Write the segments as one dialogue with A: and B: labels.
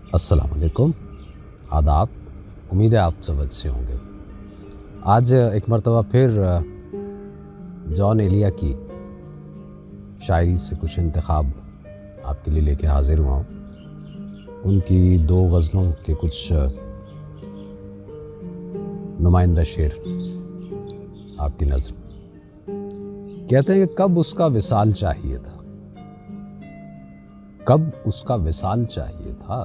A: अस्सलाम वालेकुम, आदाब। उम्मीद है आप सब अच्छे होंगे। आज एक मरतबा फिर जॉन एलिया की शायरी से कुछ इंतखाब आपके लिए लेके हाजिर हुआ हूँ। उनकी दो गज़लों के कुछ नुमाइंदा शेर आपकी नज़र। कहते हैं कि कब उसका विसाल चाहिए था, कब उसका विसाल चाहिए था,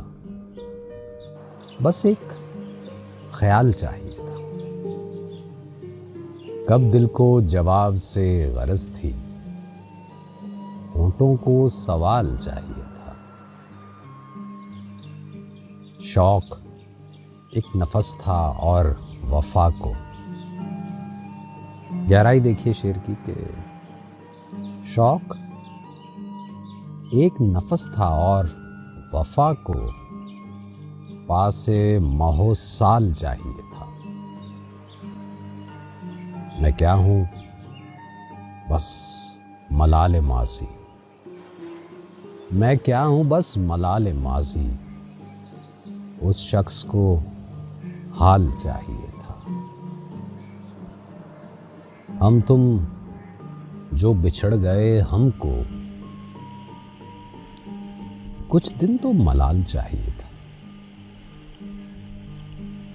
A: बस एक ख्याल चाहिए था। कब दिल को जवाब से गरज थी, होंठों को सवाल चाहिए था। शौक एक नफस था और वफा को, गहराई देखिए शेर की के शौक एक नफस था और वफा को पासे महो साल चाहिए था। मैं क्या हूं, बस मलाल माज़ी। मैं क्या हूं, बस मलाल माज़ी। उस शख्स को हाल चाहिए था। हम तुम जो बिछड़ गए, हमको कुछ दिन तो मलाल चाहिए था।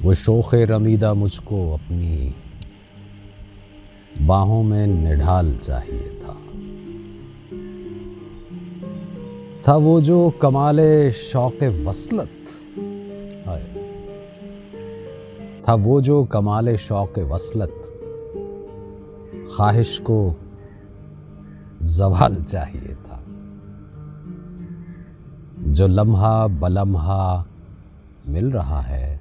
A: वो शोखे रमीदा मुझको अपनी बाहों में निढाल चाहिए था वो जो कमाले शौक़े वसलत, था वो जो कमाले शौक़े वसलत, ख्वाहिश को ज़वाल चाहिए था। जो लम्हा बलम्हा मिल रहा है,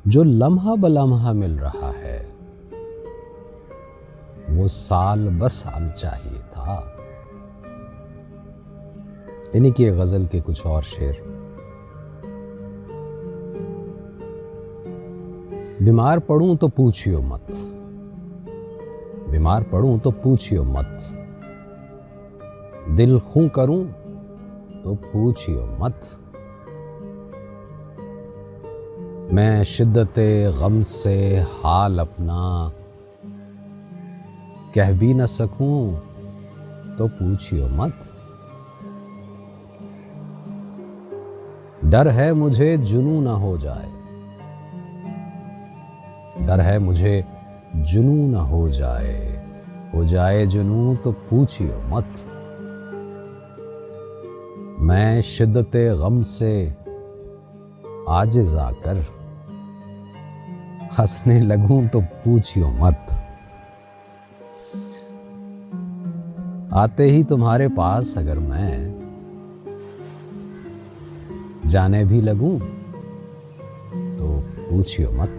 A: जो लम्हा बलम्हा मिल रहा है, वो साल बसाल चाहिए था। इन्हीं की गज़ल के कुछ और शेर। बीमार पड़ूं तो पूछियो मत, बीमार पड़ूं तो पूछियो मत, दिल खूं करूं तो पूछियो मत। मैं शिद्दते गम से हाल अपना कह भी न सकूं तो पूछियो मत। डर है मुझे जुनून न हो जाए, डर है मुझे जुनून न हो जाए जुनून तो पूछियो मत। मैं शिद्दते गम से आजिज़ आकर हंसने लगूं तो पूछियो मत। आते ही तुम्हारे पास अगर मैं जाने भी लगूं तो पूछियो मत।